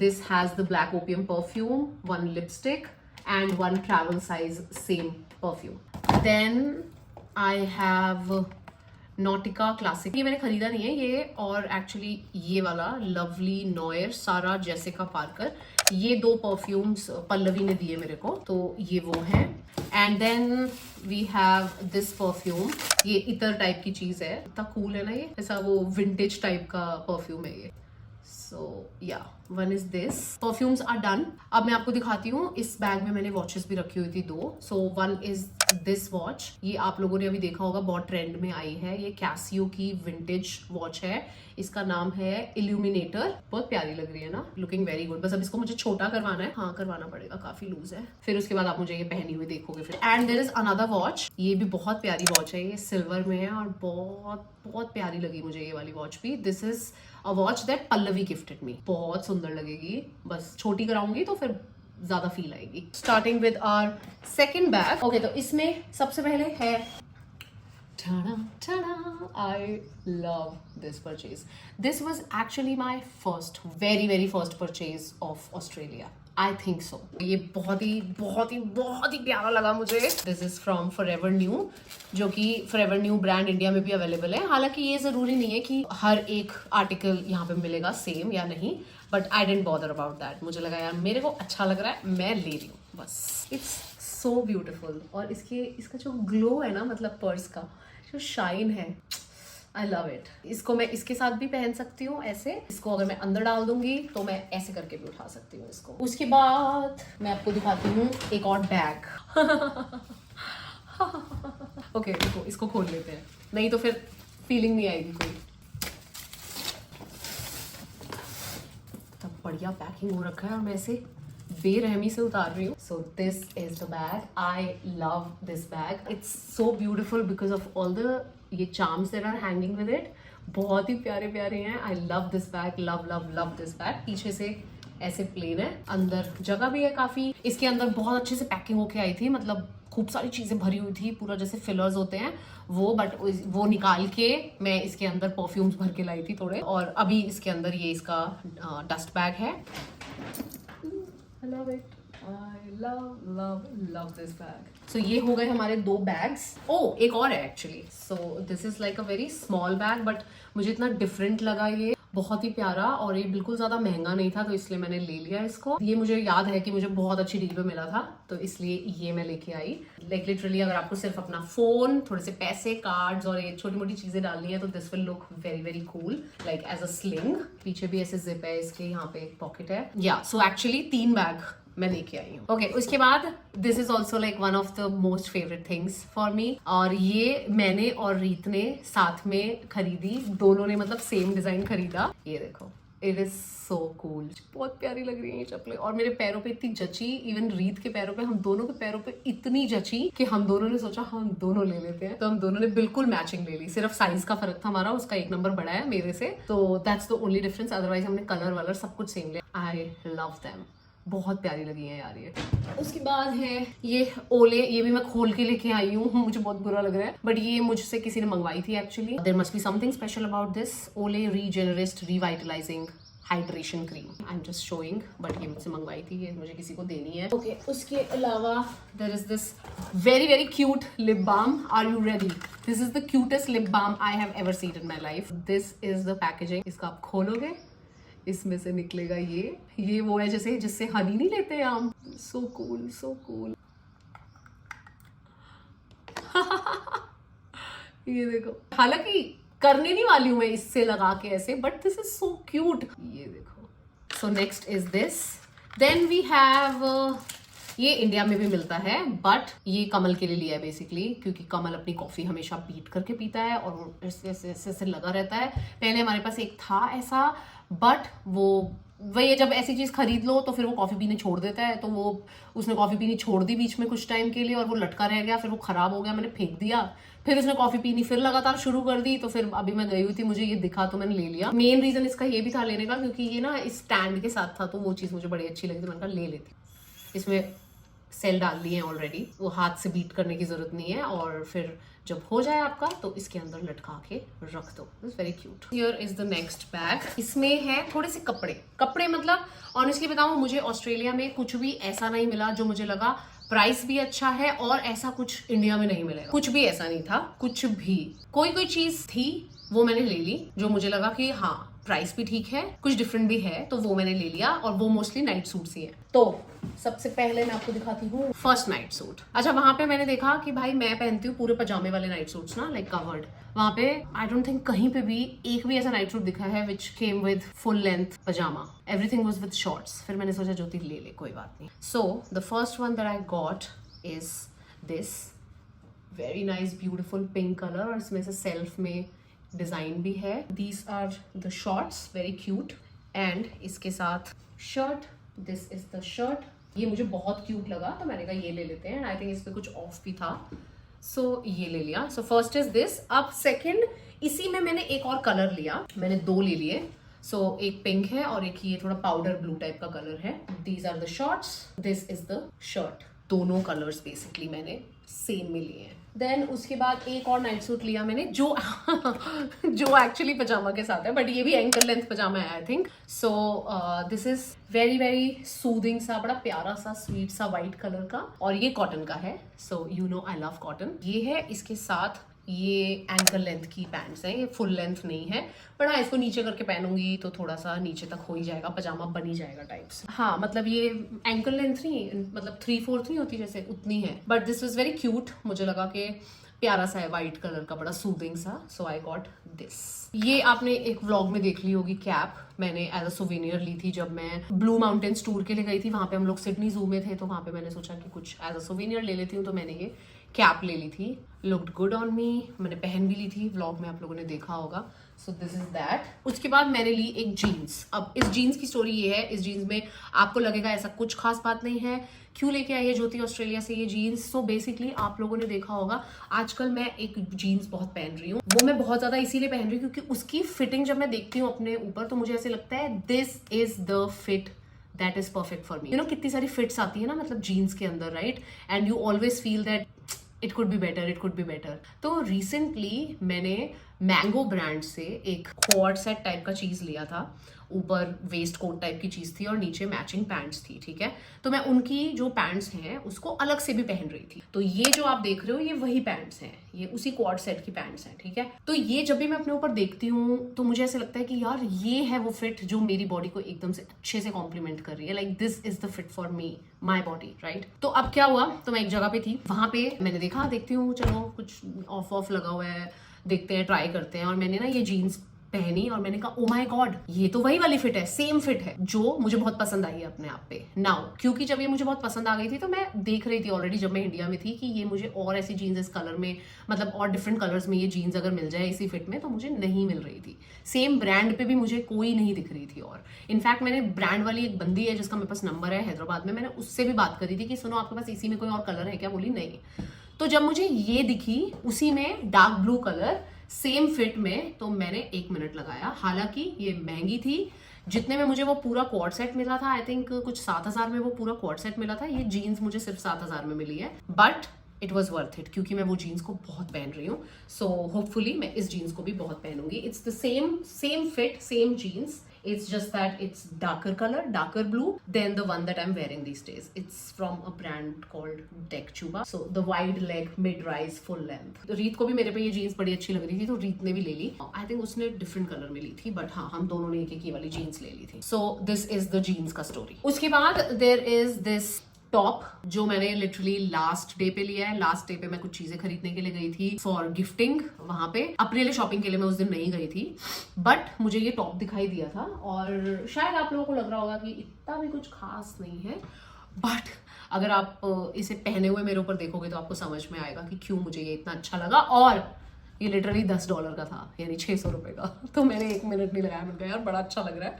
This has the black opium perfume, 1 lipstick and 1 travel size same perfume. Then I have नॉटिका classic. ये मैंने खरीदा नहीं है ये, और एक्चुअली ये वाला लवली नॉयर सारा जेसिका पार्कर. ये 2 परफ्यूम्स पल्लवी ने दिए मेरे को, तो ये वो है. And then we have this perfume. ये इतर टाइप की चीज है. इतना कूल है ना ये, ऐसा वो विंटेज टाइप का परफ्यूम है ये. So yeah 1 is this. Perfumes are done. अब मैं आपको दिखाती हूँ. इस बैग में मैंने वॉचेस भी रखी हुई थी 2. सो 1 इज दिस वॉच. ये आप लोगों ने अभी देखा होगा, बहुत ट्रेंड में आई है. ये कैसियो की विंटेज वॉच है. इसका नाम है इल्यूमिनेटर. बहुत प्यारी लग रही है ना, लुकिंग वेरी गुड. बस अब इसको मुझे छोटा करवाना है. हाँ, करवाना पड़ेगा, काफी लूज है. फिर उसके बाद आप मुझे ये पहनी हुई देखोगे फिर. And there is another watch. ये भी बहुत प्यारी वॉच है. ये सिल्वर में है और बहुत बहुत प्यारी लगी मुझे ये वाली वॉच भी. This is a watch that Pallavi gifted me. बहुत सुंदर लगेगी. बस छोटी कराऊंगी तो फिर ज्यादा फील आएगी. Starting with our second bag. Okay, तो इसमें सबसे पहले है tada, tada. I love this purchase. This was actually my very first purchase of Australia. I think so. ये बहुत ही प्यारा लगा मुझे. This is from Forever New, जो कि Forever New ब्रांड इंडिया में भी अवेलेबल है. हालांकि ये जरूरी नहीं है कि हर एक आर्टिकल यहाँ पे मिलेगा सेम या नहीं, but I don't bother about that. मुझे लगा यार मेरे को अच्छा लग रहा है, मैं ले रही हूँ बस. It's so beautiful. और इसका जो ग्लो है ना, मतलब पर्स का जो शाइन है, आई लव इट. इसको मैं इसके साथ भी पहन सकती हूँ ऐसे. इसको अगर मैं अंदर डाल दूंगी तो मैं ऐसे करके भी उठा सकती हूँ इसको. उसके बाद मैं आपको दिखाती हूँ एक और बैग. ओके, देखो इसको खोल लेते हैं, नहीं तो फिर फीलिंग नहीं आएगी कोई. तब बढ़िया पैकिंग हो रखा है और मैं इसे बेरहमी से उतार रही हूँ. So this is the bag. I love this bag. It's so beautiful because of all the ये charms that are hanging with it. बहुत ही प्यारे प्यारे हैं. I love this bag. Love love love this bag. पीछे से ऐसे प्लेन है, अंदर जगह भी है काफी. इसके अंदर बहुत अच्छे से पैकिंग होके आई थी, मतलब खूब सारी चीजें भरी हुई थी, पूरा जैसे फिलर्स होते हैं वो, बट वो निकाल के मैं इसके अंदर परफ्यूम्स भर के लाई थी थोड़े. और अभी इसके अंदर ये इसका डस्ट बैग है. I love it. I love this bag. So ये हो गए हमारे 2 bags. एक और है actually. So this is like a very small bag, but मुझे इतना different लगा ये. बहुत ही प्यारा, और ये बिल्कुल ज्यादा महंगा नहीं था, तो इसलिए मैंने ले लिया इसको. ये मुझे याद है कि मुझे बहुत अच्छी डील पे मिला था, तो इसलिए ये मैं लेके आई. लाइक लिटरली अगर आपको सिर्फ अपना फोन, थोड़े से पैसे, कार्ड्स और ये छोटी मोटी चीजें डालनी है तो this will look very cool, like as a sling. पीछे भी ऐसे जिप है इसके, यहाँ पे एक पॉकेट है. या सो एक्चुअली 3 बैग मैं लेके आई हूँ. ओके, उसके बाद this is also like one of the most favourite things for me. और ये मैंने और रीत ने साथ में खरीदी. दोनों ने मतलब सेम डिजाइन खरीदा. ये देखो, इट इज सो कूल. बहुत प्यारी लग रही है ये चप्पलें, और मेरे पैरों पे इतनी जची. इवन रीत के पैरों पे, हम दोनों के पैरों पे इतनी जची कि हम दोनों ने सोचा हम दोनों ले लेते हैं. तो हम दोनों ने बिल्कुल मैचिंग ले ली. सिर्फ साइज का फर्क था हमारा, उसका 1 नंबर बड़ा है मेरे से, तो that's the only difference. Otherwise हमने कलर वलर सब कुछ सेम लिया. I love them. बहुत प्यारी लगी है यार ये. उसके बाद है ये ओले. ये भी मैं खोल के लेके आई हूँ. मुझे बहुत बुरा लग रहा है, बट ये मुझसे किसी ने मंगवाई थी actually. There must be something special about this. Olay regenerist revitalizing hydration cream. I am just showing, but ये मुझसे मंगवाई थी, ये मुझे किसी को देनी है. ओके, उसके अलावा there is this very cute lip balm. Are you ready? This is the cutest lip balm I have ever seen in my life. This is the packaging. इसको आप खोलोगे, इसमें से निकलेगा ये वो है जैसे जिससे हनी नहीं लेते हैं हम. So cool, so cool. ये देखो, हालांकि करने नहीं वाली हूं मैं इससे लगा के ऐसे, but this is so cute. ये देखो. So next is this. Then we have ये इंडिया में भी मिलता है, बट ये कमल के लिए लिया है बेसिकली, क्योंकि कमल अपनी कॉफी हमेशा बीट करके पीता है और वो ऐसे लगा रहता है। पहले हमारे पास एक था ऐसा, बट वही जब ऐसी चीज खरीद लो तो फिर वो कॉफी पीने छोड़ देता है, तो वो उसने कॉफी पीनी छोड़ दी बीच में कुछ टाइम के लिए और वो लटका रह गया, फिर वो खराब हो गया, मैंने फेंक दिया। फिर उसने कॉफी पीनी फिर लगातार शुरू कर दी, तो फिर अभी मैं गई हुई थी, मुझे ये दिखा तो मैंने ले लिया। मेन रीजन इसका ये भी था लेने का, क्योंकि ये ना इस स्टैंड के साथ था, तो वो चीज मुझे बड़ी अच्छी लगी, तो मैंने कहा ले लेती। इसमें सेल डाल लिए हैं ऑलरेडी, वो हाथ से बीट करने की जरूरत नहीं है, और फिर जब हो जाए आपका तो इसके अंदर लटका के रख दो। It's very cute. Here is the next bag. इसमें है थोड़े से कपड़े मतलब ऑनेस्टली बताऊं, मुझे ऑस्ट्रेलिया में कुछ भी ऐसा नहीं मिला जो मुझे लगा प्राइस भी अच्छा है और ऐसा कुछ इंडिया में नहीं मिलेगा। कुछ भी ऐसा नहीं था, कुछ भी। कोई चीज थी वो मैंने ले ली जो मुझे लगा कि हाँ प्राइस भी ठीक है, कुछ डिफरेंट भी है, तो वो मैंने ले लिया, और वो मोस्टली नाइट सूट्स ही है। तो सबसे पहले मैं आपको दिखाती हूँ फर्स्ट नाइट सूट। अच्छा, वहां पे मैंने देखा कि भाई मैं पहनती हूँ पूरे पजामे वाले नाइट सूट्स ना, लाइक कवर्ड। वहां पे आई डोंट थिंक कहीं पे भी एक भी ऐसा नाइट सूट दिखा है which came with full length pajama. Everything was with shorts. फिर मैंने सोचा ज्योति ले ले, कोई बात नहीं। So the first one that I got is this very nice beautiful pink colour, और इसमें से सेल्फ में डिजाइन भी है। These are the shorts, very cute. And इसके साथ shirt, this is the shirt. ये मुझे बहुत क्यूट लगा, तो मैंने कहा ये ले लेते हैं। आई थिंक इस पे कुछ ऑफ भी था, सो ये ले लिया। So first is this. अब सेकंड, इसी में मैंने एक और कलर लिया, मैंने दो ले लिए। सो एक पिंक है और एक ये थोड़ा पाउडर ब्लू टाइप का कलर है। These are the shorts, this is the shirt. दोनों कलर्स बेसिकली मैंने सेम में लिए हैं। देन उसके बाद एक और नाइट सूट लिया मैंने जो जो एक्चुअली पजामा के साथ है, बट ये भी एंकल लेंथ पजामा है I think. So this is very very soothing सा, बड़ा प्यारा सा स्वीट सा व्हाइट कलर का, और ये कॉटन का है। So you know I love cotton. ये है, इसके साथ ये एंकल लेंथ की पैंट्स हैं, ये फुल लेंथ नहीं है, पर हाँ इसको नीचे करके पहनूंगी तो थोड़ा सा नीचे तक हो ही जाएगा, पजामा बन ही जाएगा टाइप्स। हाँ मतलब ये एंकल लेंथ नहीं, मतलब 3/4 नहीं होती जैसे, उतनी है। But this was very cute, मुझे लगा कि प्यारा सा है व्हाइट कलर का, बड़ा सूदिंग सा। सो आई गॉट दिस। ये आपने एक व्लॉग में देख ली होगी कैप, मैंने एज अ सोवेनियर ली थी जब मैं ब्लू माउंटेन्स टूर के लिए गई थी। वहां पे हम लोग सिडनी जू में थे, तो वहां पे मैंने सोचा कि कुछ एज अ सोवेनियर ले लेती हूँ, तो मैंने ये कैप ले ली थी। लुक्ड गुड ऑन मी, मैंने पहन भी ली थी, व्लॉग में आप लोगों ने देखा होगा। सो दिस इज दैट। उसके बाद मैंने ली एक जीन्स। अब इस जीन्स की स्टोरी ये है, इस जीन्स में आपको लगेगा ऐसा कुछ खास बात नहीं है, क्यों लेके आई है ज्योति ऑस्ट्रेलिया से ये जीन्स। सो बेसिकली आप लोगों ने देखा होगा आजकल मैं एक जीन्स बहुत पहन रही हूँ, वो मैं बहुत ज्यादा इसीलिए पहन रही हूँ क्योंकि उसकी फिटिंग जब मैं देखती हूँ अपने ऊपर, तो मुझे ऐसे लगता है this is the fit that is perfect for me. You know कितनी सारी फिट्स आती है ना मतलब जीन्स के अंदर, right, and you always feel that it could be better, it could be better. तो रिसेंटली मैंने मैंगो ब्रांड से एक क्वाड सेट टाइप का चीज लिया था, ऊपर वेस्ट कोट टाइप की चीज थी और नीचे मैचिंग पैंट्स थी, ठीक है। तो मैं उनकी जो पैंट्स हैं उसको अलग से भी पहन रही थी। तो ये जो आप देख रहे हो ये वही पैंट्स हैं, ये उसी क्वाड सेट की पैंट्स हैं, ठीक है। तो ये जब भी मैं अपने ऊपर देखती हूँ तो मुझे ऐसे लगता है कि यार ये है वो फिट जो मेरी बॉडी को एकदम से अच्छे से कॉम्प्लीमेंट कर रही है, like this is the fit for me, my body, right. तो अब क्या हुआ, तो मैं एक जगह पे थी, वहां पे मैंने देखा, देखती हूँ चलो कुछ ऑफ लगा हुआ है, देखते हैं, ट्राई करते हैं, और मैंने ना ये जीन्स पहनी और मैंने कहा ओ माय गॉड, ये तो वही वाली फिट है, सेम फिट है जो मुझे बहुत पसंद आई है अपने आप पे नाउ। क्योंकि जब ये मुझे बहुत पसंद आ गई थी तो मैं देख रही थी ऑलरेडी जब मैं इंडिया में थी कि ये मुझे और ऐसी जीन्स इस कलर में, मतलब और डिफरेंट कलर्स में ये जीन्स अगर मिल जाए इसी फिट में, तो मुझे नहीं मिल रही थी। सेम ब्रांड पे भी मुझे कोई नहीं दिख रही थी। और इनफैक्ट मैंने ब्रांड वाली एक बंदी है जिसका मेरे पास नंबर है हैदराबाद में, मैंने उससे भी बात करी थी कि सुनो आपके पास इसी में कोई और कलर है क्या, बोली नहीं। तो जब मुझे ये दिखी उसी में dark blue colour same fit में, तो मैंने 1 मिनट लगाया। हालांकि ये महंगी थी, जितने में मुझे वो पूरा क्वाड सेट मिला था, आई थिंक कुछ 7,000 में वो पूरा क्वाड सेट मिला था, ये जीन्स मुझे सिर्फ 7,000 में मिली है, but it was worth it क्योंकि मैं वो जीन्स को बहुत पहन रही हूँ। सो होपफुली मैं इस जीन्स को भी बहुत पहनूंगी। It's the same fit, same jeans, it's just that it's darker color, darker blue than the one that I'm wearing these days. It's from a brand called Deck Chuba. So the wide leg, mid rise, full length. तो रीत को भी मेरे पे ये जीन्स बड़ी अच्छी लग रही थी, तो रीत ने भी ले ली। I think उसने डिफरेंट कलर में ली थी, बट हाँ हम दोनों ने एक ही वाली जीन्स ले ली थी। So this is the jeans का स्टोरी। उसके बाद there is this टॉप जो मैंने लिटरली लास्ट डे पे लिया है। लास्ट डे पे मैं कुछ चीजें खरीदने के लिए गई थी फॉर गिफ्टिंग, वहां पे अपने लिए शॉपिंग के लिए मैं उस दिन नहीं गई थी, बट मुझे ये टॉप दिखाई दिया था और शायद आप लोगों को लग रहा होगा कि इतना भी कुछ खास नहीं है, बट अगर आप इसे पहने हुए मेरे ऊपर देखोगे तो आपको समझ में आएगा कि क्यों मुझे ये इतना अच्छा लगा। और ये लिटरली $10 का था, यानी 600 रुपए का। तो मैंने 1 मिनट नहीं लगाया, मैंने कहा यार बड़ा अच्छा लग रहा है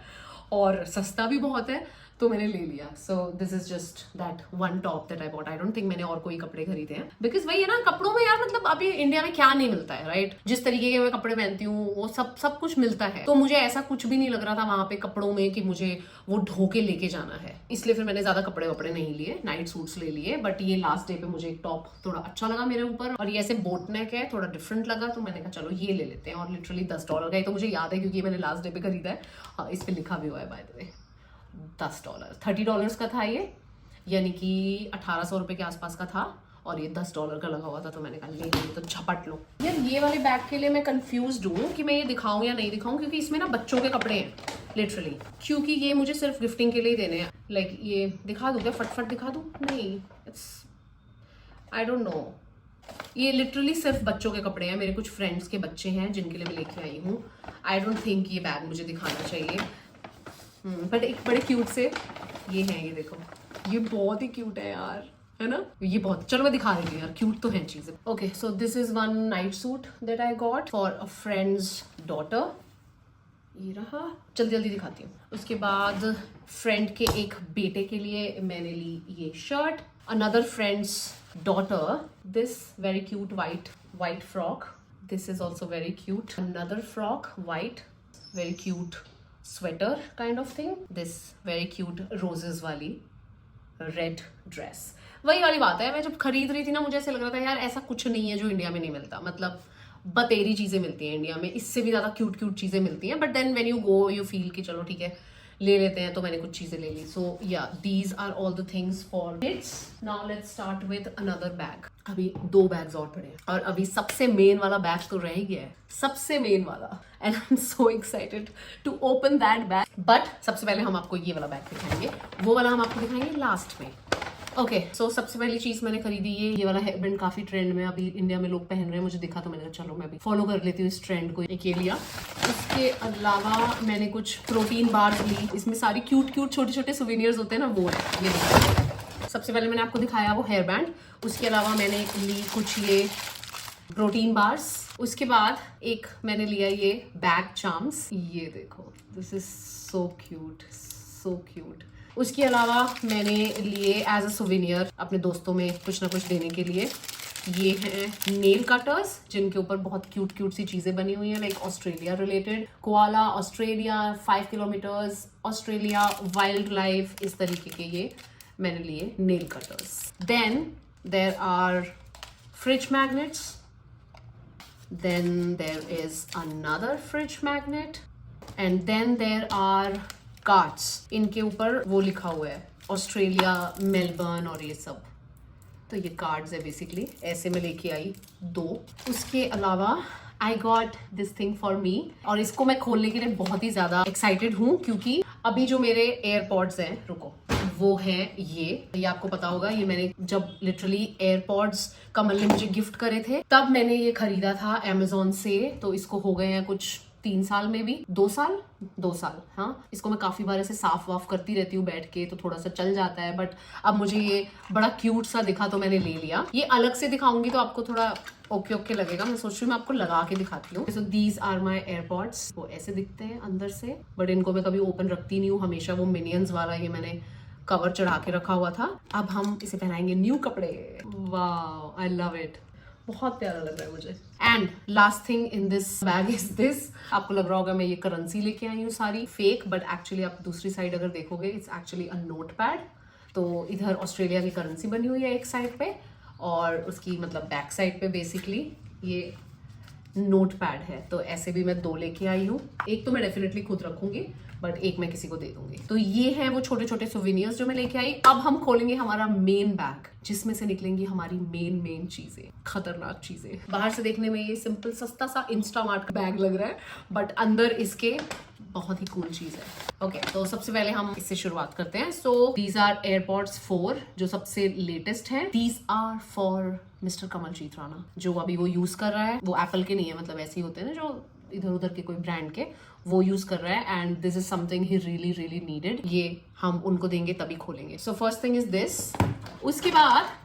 और सस्ता भी बहुत है, तो मैंने ले लिया। सो this is just that one top that I bought. I don't think मैंने और कोई कपड़े खरीदे हैं, बिकॉज वही है ना, कपड़ों में यार मतलब अभी इंडिया में क्या नहीं मिलता है, राइट? जिस तरीके के मैं कपड़े पहनती हूँ वो सब कुछ मिलता है, तो मुझे ऐसा कुछ भी नहीं लग रहा था वहां पे कपड़ों में कि मुझे वो ढो के लेके जाना है, इसलिए फिर मैंने ज्यादा कपड़े वपड़े नहीं लिए, नाइट सूट्स ले लिए। बट ये लास्ट डे पे मुझे एक टॉप थोड़ा अच्छा लगा मेरे ऊपर, और ये ऐसे बोट नेक है, थोड़ा डिफरेंट लगा, तो मैंने कहा चलो ये ले लेते हैं। और लिटरली $10 का है, तो मुझे याद है क्योंकि मैंने लास्ट डे पे खरीदा है। हाँ, इस पे लिखा भी हुआ है बाय द वे, $10, $30 का था ये, यानी कि 1800 रुपए के आसपास का था, और ये $10 का लगा हुआ था, तो मैंने कहा ले तो झपट लो। यार ये वाले बैग के लिए मैं कंफ्यूज हूँ कि मैं ये दिखाऊं या नहीं दिखाऊं, क्योंकि इसमें ना बच्चों के कपड़े हैं लिटरली, क्योंकि ये मुझे सिर्फ गिफ्टिंग के लिए देने हैं। लाइक ये दिखा दूं क्या, फटफट दिखा दूं? नहीं, इट्स आई डोंट नो, ये लिटरली सिर्फ बच्चों के कपड़े हैं, मेरे कुछ फ्रेंड्स के बच्चे हैं जिनके लिए मैं लेके आई हूँ। आई डोंट थिंक ये बैग मुझे दिखाना चाहिए, बट एक बड़े क्यूट से ये हैं, ये देखो, ये बहुत ही क्यूट है यार, है ना? ये बहुत, चलो मैं दिखा रही हूँ यार, क्यूट तो है चीजें। Okay, so this is one night suit that I got for a friends daughter. ये रहा, जल्दी जल्दी दिखाती हूँ। उसके बाद फ्रेंड के एक बेटे के लिए मैंने ली ये shirt. Another friends daughter, this very cute white frock, this is also very cute. Another frock white, very cute sweater kind of thing. This very cute roses वाली रेड ड्रेस। वही वाली बात है, मैं जब खरीद रही थी ना, मुझे ऐसे लग रहा था यार ऐसा कुछ नहीं है जो इंडिया में नहीं मिलता, मतलब बतेरी चीजें मिलती हैं इंडिया में, इससे भी ज्यादा क्यूट क्यूट चीजें मिलती हैं, but then when you go you feel कि चलो ठीक है ले लेते हैं, तो मैंने कुछ चीजें ले ली। So yeah these are all the things for kids. Now let's start with another bag. अभी 2 बैग्स और पड़े हैं, और अभी सबसे मेन वाला बैग तो रह ही गया है, सबसे मेन वाला, and I am so excited to open that bag. But सबसे पहले हम आपको ये वाला बैग दिखाएंगे, वो वाला हम आपको दिखाएंगे लास्ट में। ओके, सो सबसे पहली चीज मैंने खरीदी ये वाला हेयरबैंड, काफी ट्रेंड में अभी इंडिया में लोग पहन रहे हैं, मुझे दिखा तो मैंने कहा चलो मैं भी फॉलो कर लेती हूँ इस ट्रेंड को, एक ये लिया। उसके अलावा मैंने कुछ प्रोटीन बार्स ली, इसमें सारी क्यूट क्यूट छोटे छोटे सुवेनियर्स होते हैं ना, वो है ये देखो। सबसे पहले मैंने आपको दिखाया वो हेयर बैंड, उसके अलावा मैंने ली कुछ ये प्रोटीन बार्स। उसके बाद एक मैंने लिया ये बैग चार्म्स, ये देखो, this is so cute, so cute. उसके अलावा मैंने लिए एज अ सुवेनियर अपने दोस्तों में कुछ ना कुछ देने के लिए, ये हैं नेल कटर्स, जिनके ऊपर बहुत क्यूट क्यूट सी चीजें बनी हुई हैं, like Australia related, koala Australia, 5 kilometres Australia, wildlife, इस तरीके के ये मैंने लिए nail cutters. Then there are fridge magnets, then there is another fridge magnet, and then there are cards, इनके ऊपर वो लिखा हुआ है ऑस्ट्रेलिया, मेलबर्न और ये सब, तो ये कार्ड्स है बेसिकली, ऐसे मैं लेके आई 2। उसके अलावा I got this thing for me, और इसको मैं खोलने के लिए बहुत ही ज्यादा एक्साइटेड हूँ, क्योंकि अभी जो मेरे एयरपॉड्स हैं, रुको, वो है ये आपको पता होगा, ये मैंने जब लिटरली एयरपॉड्स कमल ने मुझे गिफ्ट करे थे तब मैंने ये खरीदा था अमेजोन से, तो इसको हो गए हैं कुछ 3 साल में भी, 2 साल। हाँ, इसको मैं काफी बार ऐसे साफ वाफ करती रहती हूँ बैठ के, तो थोड़ा सा चल जाता है, बट अब मुझे ये बड़ा क्यूट सा दिखा तो मैंने ले लिया। ये अलग से दिखाऊंगी तो आपको थोड़ा ओके लगेगा, मैं सोच रही हूँ मैं आपको लगा के दिखाती हूँ। So these are my AirPods, वो ऐसे दिखते हैं अंदर से, बट इनको मैं कभी ओपन रखती नहीं हूँ, हमेशा वो मिनियंस वाला ये मैंने कवर चढ़ा के रखा हुआ था। अब हम इसे पहनाएंगे न्यू कपड़े, वाह आई लव इट, बहुत प्यारा लग रहा है मुझे। And last thing in this bag is this, आपको लग रहा होगा मैं ये करेंसी लेके आई हूँ सारी फेक, बट एक्चुअली आप दूसरी साइड अगर देखोगे it's actually a note pad. तो इधर ऑस्ट्रेलिया की करेंसी बनी हुई है एक साइड पे, और उसकी मतलब बैक साइड पे बेसिकली ये नोट पैड है। तो ऐसे भी मैं 2 लेके आई हूँ, एक तो मैं डेफिनेटली खुद रखूंगी, बट एक मैं किसी को दे दूंगी। तो ये है वो छोटे छोटे सोवेनियर्स जो मैं लेके आई। अब हम खोलेंगे हमारा मेन बैग, जिसमें से निकलेंगी हमारी मेन चीजें, खतरनाक चीजें। बाहर से देखने में ये सिंपल सस्ता सा इंस्टामार्ट का बैग लग रहा है, बट अंदर इसके बहुत ही कूल चीज है। ओके, तो सबसे पहले हम इससे शुरुआत करते हैं। सो दीज आर एयरपॉड्स 4 जो सबसे लेटेस्ट है। These are for mister Kamaljeet Rana, जो अभी वो यूज कर रहा है। वो एप्पल के नहीं है, मतलब ऐसे ही होते हैं ना जो इधर उधर के कोई ब्रांड के, वो यूज कर रहा है। And this is something he really really needed. ये हम उनको देंगे तभी खोलेंगे। So first thing is this. उसके बाद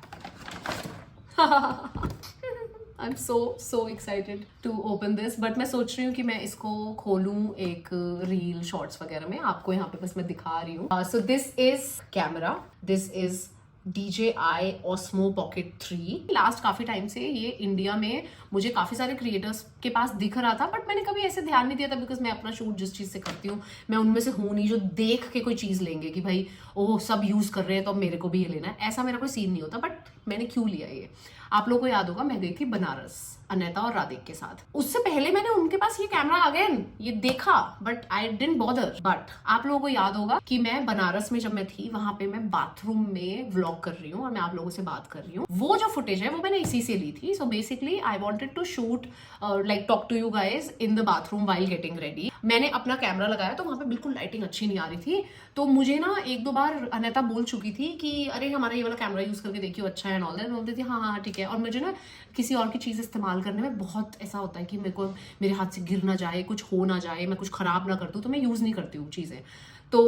I'm so excited to open this, but मैं सोच रही हूँ कि मैं इसको खोलूँ एक रील शॉर्ट्स वगैरह में। आपको यहाँ पे बस मैं दिखा रही हूँ। So this is camera, this is DJI Osmo Pocket 3। Last काफी टाइम से ये इंडिया में मुझे काफी सारे क्रिएटर्स के पास दिख रहा था, बट मैंने कभी ऐसे ध्यान नहीं दिया था, बिकॉज मैं अपना शूट जिस चीज से करती हूँ मैं उनमें से हूँ नहीं जो देख के कोई चीज लेंगे कि भाई ओह सब यूज कर रहे हैं तो अब मेरे को भी ये लेना है। ऐसा मेरा कोई सीन नहीं होता। बट मैंने क्यों लिया ये, आप लोगों को याद होगा मैं गई थी बनारस अनेता और राधिक के साथ। उससे पहले मैंने उनके पास ये कैमरा अगेन ये देखा, but I didn't bother. But आप लोगों को याद होगा कि मैं बनारस में जब मैं थी वहां पे मैं बाथरूम में व्लॉग कर रही हूँ और मैं आप लोगों से बात कर रही हूँ। वो जो फुटेज है वो मैंने इसी से ली थी। So basically I wanted to shoot like talk to you guys in the bathroom while getting ready. मैंने अपना कैमरा लगाया तो वहां पे बिल्कुल लाइटिंग अच्छी नहीं आ रही थी। तो मुझे ना एक दो बार अनेता बोल चुकी थी कि अरे हमारा ये वाला कैमरा यूज करके देखियो अच्छा है, ऑल दैट। बोलती थी हाँ हाँ ठीक है। और मुझे ना किसी और की चीज इस्तेमाल करने में बहुत ऐसा होता है कि मेरे को मेरे हाथ से गिर ना जाए, कुछ हो ना जाए, मैं कुछ खराब ना कर दूं, तो मैं यूज नहीं करती हूँ चीजें। तो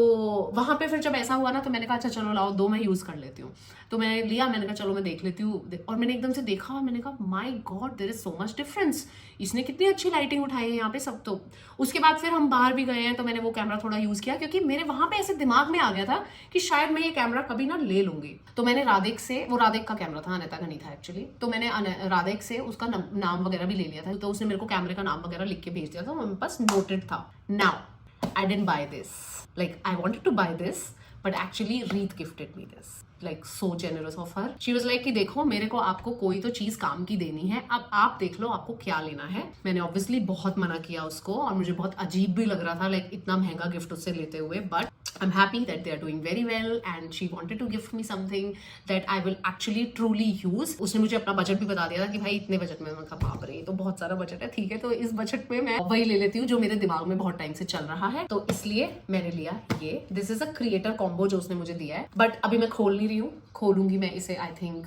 वहां पे फिर जब ऐसा हुआ ना तो मैंने कहा अच्छा चलो लाओ दो मैं यूज कर लेती हूँ। तो मैंने लिया, मैंने कहा चलो मैं देख लेती हूँ। और मैंने एकदम से देखा और मैंने कहा my god there is so much difference. इसने कितनी अच्छी लाइटिंग उठाई है यहाँ पे सब। तो उसके बाद फिर हम बाहर भी गए हैं तो मैंने वो कैमरा थोड़ा यूज किया, क्योंकि मेरे वहां पे ऐसे दिमाग में आ गया था कि शायद मैं ये कैमरा कभी ना ले लूंगी। तो मैंने राधिक से, वो राधिक का कैमरा था, अनेता का नहीं था एक्चुअली, तो मैंने राधिक से उसका नाम वगैरह भी ले लिया था। तो उसने मेरे को कैमरे का नाम वगैरह लिख के भेज दिया था, मेरे पास नोटेड था। Now I didn't buy this, like I wanted to buy this but actually Reet gifted me this, like so generous of her. She was like कि देखो मेरे को आपको कोई तो चीज काम की देनी है, अब आप देख लो आपको क्या लेना है। मैंने obviously बहुत मना किया उसको और मुझे बहुत अजीब भी लग रहा था like इतना महंगा गिफ्ट उससे लेते हुए। but I'm happy that they are doing very well and she wanted to gift me something that I will actually truly use. उसने मुझे अपना बजट भी बता दिया था कि भाई इतने बजट में। मैं कहा बाप रे तो बहुत सारा बजट है, ठीक है तो इस बजट में मैं वही ले लेती हूँ जो मेरे दिमाग में बहुत टाइम से चल रहा है। तो इसलिए मैंने लिया ये। This is a creator combo जो उसने मुझे दिया है, बट अभी मैं खोल नहीं रही हूँ, खोलूंगी मैं इसे। आई थिंक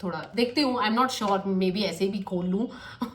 थोड़ा देखती हूँ, आई am not sure, may be ऐसे भी खोल लूँ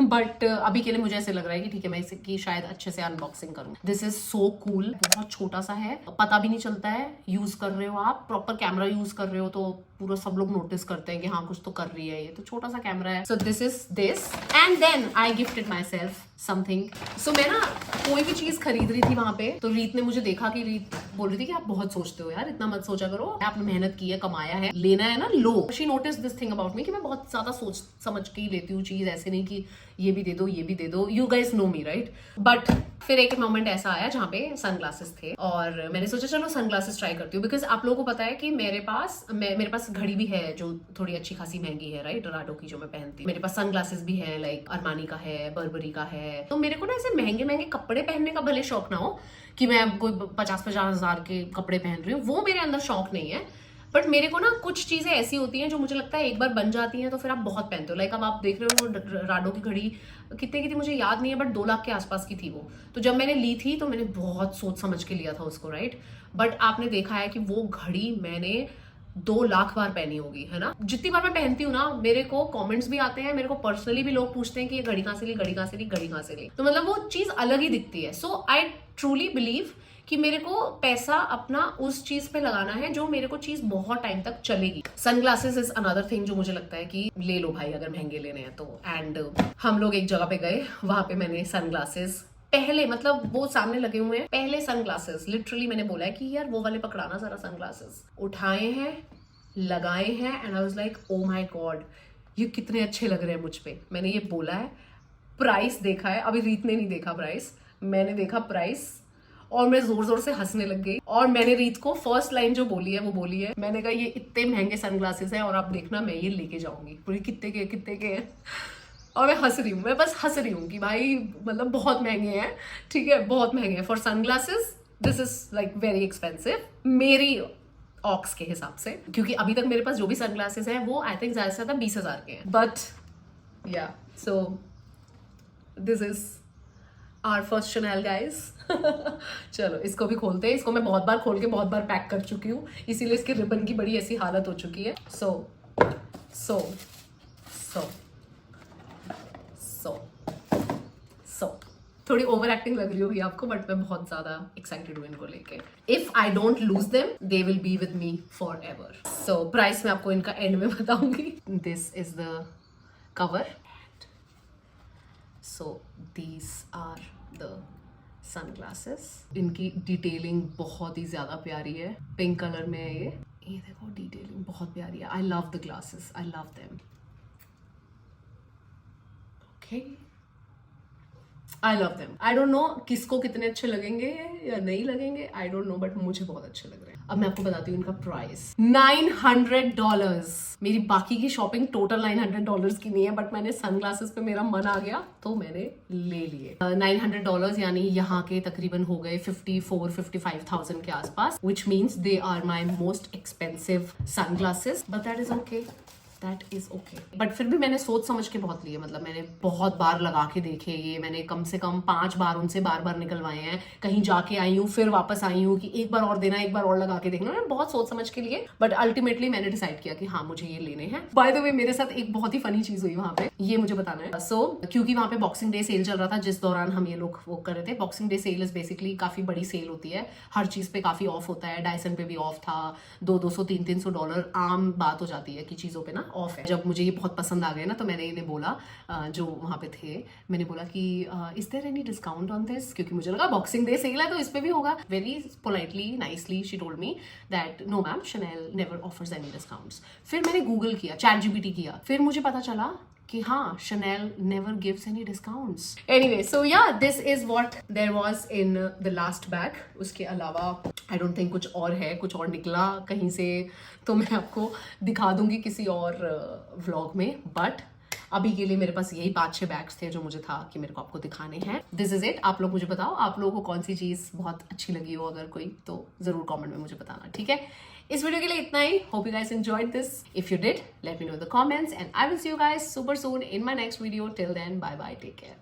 बट अभी के लिए मुझे ऐसे लग रहा है कि ठीक है मैं इसे की शायद अच्छे से अनबॉक्सिंग करूँ। दिस इज सो कूल, बहुत छोटा सा है, पता भी नहीं चलता है यूज कर रहे हो आप, प्रॉपर कैमरा यूज कर रहे हो तो पूरा सब लोग नोटिस करते हैं कि हाँ कुछ तो कर रही है ये। तो छोटा सा कैमरा है। So this is this and then I gifted myself something. So मैं ना कोई भी चीज खरीद रही थी वहां पे, तो रीत ने मुझे देखा कि रीत बोल रही थी कि आप बहुत सोचते हो यार, इतना मत सोचा करो, आपने मेहनत की है, कमाया है, लेना है ना लो। She notice this thing about me कि मैं बहुत ज्यादा सोच समझ के ही लेती हूँ चीज, ऐसे नहीं कि ये भी दे दो ये भी दे दो। You guys know me right. But फिर एक मोमेंट ऐसा आया जहाँ पे सनग्लासेस थे और मैंने सोचा चलो सनग्लासेस ट्राई करती हूँ, बिकॉज आप लोगों को पता है कि मेरे पास घड़ी भी है जो थोड़ी अच्छी खासी महंगी है राइट, राडो की जो मैं पहनती हूँ। मेरे पास सनग्लासेस भी है, लाइक अरमानी का है, बर्बरी का है। तो मेरे को ना ऐसे महंगे महंगे कपड़े पहनने का भले शौक ना हो कि मैं कोई 50-50 हजार के कपड़े पहन रही हूँ, वो मेरे अंदर शौक नहीं है। बट मेरे को ना कुछ चीजें ऐसी होती हैं जो मुझे लगता है एक बार बन जाती हैं तो फिर आप बहुत पहनते हो। लाइक अब आप देख रहे हो राडो की घड़ी कितने की थी मुझे याद नहीं है, बट 2 लाख के आसपास की थी वो। तो जब मैंने ली थी तो मैंने बहुत सोच समझ के लिया था उसको राइट। बट आपने देखा है कि वो घड़ी मैंने 2 लाख बार पहनी होगी, है ना। जितनी बार मैं पहनती हूँ ना मेरे को कमेंट्स भी आते हैं, मेरे को पर्सनली भी लोग पूछते हैं कि ये घड़ी कहाँ से ली, घड़ी कहाँ से ली, घड़ी कहाँ से ली। तो मतलब वो चीज अलग ही दिखती है। सो आई ट्रूली बिलीव कि मेरे को पैसा अपना उस चीज पे लगाना है जो मेरे को चीज बहुत टाइम तक चलेगी। सनग्लासेस इज अनदर थिंग जो मुझे लगता है कि ले लो भाई अगर महंगे लेने हैं तो। एंड हम लोग एक जगह पे गए, वहां पे मैंने सनग्लासेस पहले, मतलब वो सामने लगे हुए हैं पहले सनग्लासेस, लिटरली मैंने बोला है कि यार वो वाले पकड़ाना जरा सनग्लासेस, उठाए हैं, लगाए हैं and I was like oh my God ये कितने अच्छे लग रहे हैं मुझ पे। मैंने ये बोला है, प्राइस देखा है, अभी रीत ने नहीं देखा प्राइस, मैंने देखा प्राइस और मैं जोर जोर से हंसने लग गई। और मैंने रीत को फर्स्ट लाइन जो बोली है वो बोली है, मैंने कहा ये इतने महंगे सनग्लासेस हैं और आप देखना मैं ये लेके जाऊंगी। पूरी कितने के हैं और मैं हंस रही हूँ, मैं बस हंस रही हूँ कि भाई मतलब बहुत महंगे हैं, ठीक है बहुत महंगे हैं for sunglasses. This is like very expensive मेरी ऑक्स के हिसाब से, क्योंकि अभी तक मेरे पास जो भी सनग्लासेस हैं वो आई थिंक ज्यादा से ज्यादा 20,000 के हैं। But yeah so this is our first Chanel guys. चलो इसको भी खोलते हैं। इसको मैं बहुत बार खोल के बहुत बार पैक कर चुकी हूँ, इसीलिए इसके रिबन की बड़ी ऐसी हालत हो चुकी है। सो सो सो सो सो थोड़ी ओवर एक्टिंग लग रही होगी आपको, बट मैं बहुत ज्यादा एक्साइटेड हूँ इनको लेके। If I don't lose them they will be with me forever. So price मैं आपको इनका एंड में बताऊंगी। This is the cover. So these are the sunglasses. इनकी डिटेलिंग बहुत ही ज्यादा प्यारी है, पिंक कलर में है ये देखो, डिटेलिंग बहुत प्यारी है। I love the glasses, I love them. Okay, I love them. I don't know किसको कितने अच्छे लगेंगे या नहीं लगेंगे, आई डोंट नो, बट मुझे बहुत अच्छे लग रहे हैं। अब मैं आपको बताती हूँ इनका प्राइस। $900। मेरी बाकी की शॉपिंग टोटल $900 की नहीं है, बट मैंने सनग्लासेस पे मेरा मन आ गया तो मैंने ले लिए। $900 यानी यहाँ के तकरीबन हो गए 54-55,000 के आसपास, which means they are my most expensive sunglasses, but that is okay, that is okay. But फिर भी मैंने सोच समझ के बहुत लिए, मतलब मैंने बहुत बार लगा के देखे ये, मैंने कम से कम 5 बार उनसे बार निकलवाए हैं। कहीं जाके आई हूँ, फिर वापस आई हूँ कि एक बार और देना, एक बार और लगा के देखना। मैंने बहुत सोच समझ के लिए, बट अल्टीमेटली मैंने डिसाइड किया कि हाँ मुझे ये लेने हैं। बाय द वे मेरे साथ एक बहुत ही फनी चीज हुई वहां पे, ये मुझे बताना है। सो क्योंकि वहां पे बॉक्सिंग डे सेल चल रहा था, जिस दौरान हम ये लोग वो कर रहे थे। Boxing day sale is basically काफी बड़ी सेल होती है, हर चीज पे काफी ऑफ होता है। डायसन पे भी ऑफ था, $200-300 आम बात हो जाती है कि चीजों पे ना ऑफ है। जब मुझे ये बहुत पसंद आ गए ना, तो मैंने इन्हें बोला, जो वहाँ पे थे, मैंने बोला कि is there any discount on this, क्योंकि मुझे लगा बॉक्सिंग डे सेल है तो इस पे भी होगा। Very politely nicely she told me that no ma'am, Chanel never offers any discounts. फिर मैंने गूगल किया, ChatGPT किया, फिर मुझे पता चला कि हाँ Chanel never gives any discounts. Anyway, so yeah, this is what there was in the last bag. उसके अलावा I don't think कुछ और है, कुछ और निकला कहीं से तो मैं आपको दिखा दूंगी किसी और व्लॉग में। बट अभी के लिए मेरे पास यही 5-6 बैग्स थे जो मुझे था कि मेरे को आपको दिखाने हैं। This is it. आप लोग मुझे बताओ, आप लोगों को कौन सी चीज़ बहुत अच्छी लगी हो, अगर कोई, तो ज़रूर कमेंट में मुझे बताना, ठीक है। इस वीडियो के लिए इतना ही। Hope you guys enjoyed this. If you did, let me know in the comments and I will see you guys super soon in my next video. Till then, bye bye, take care.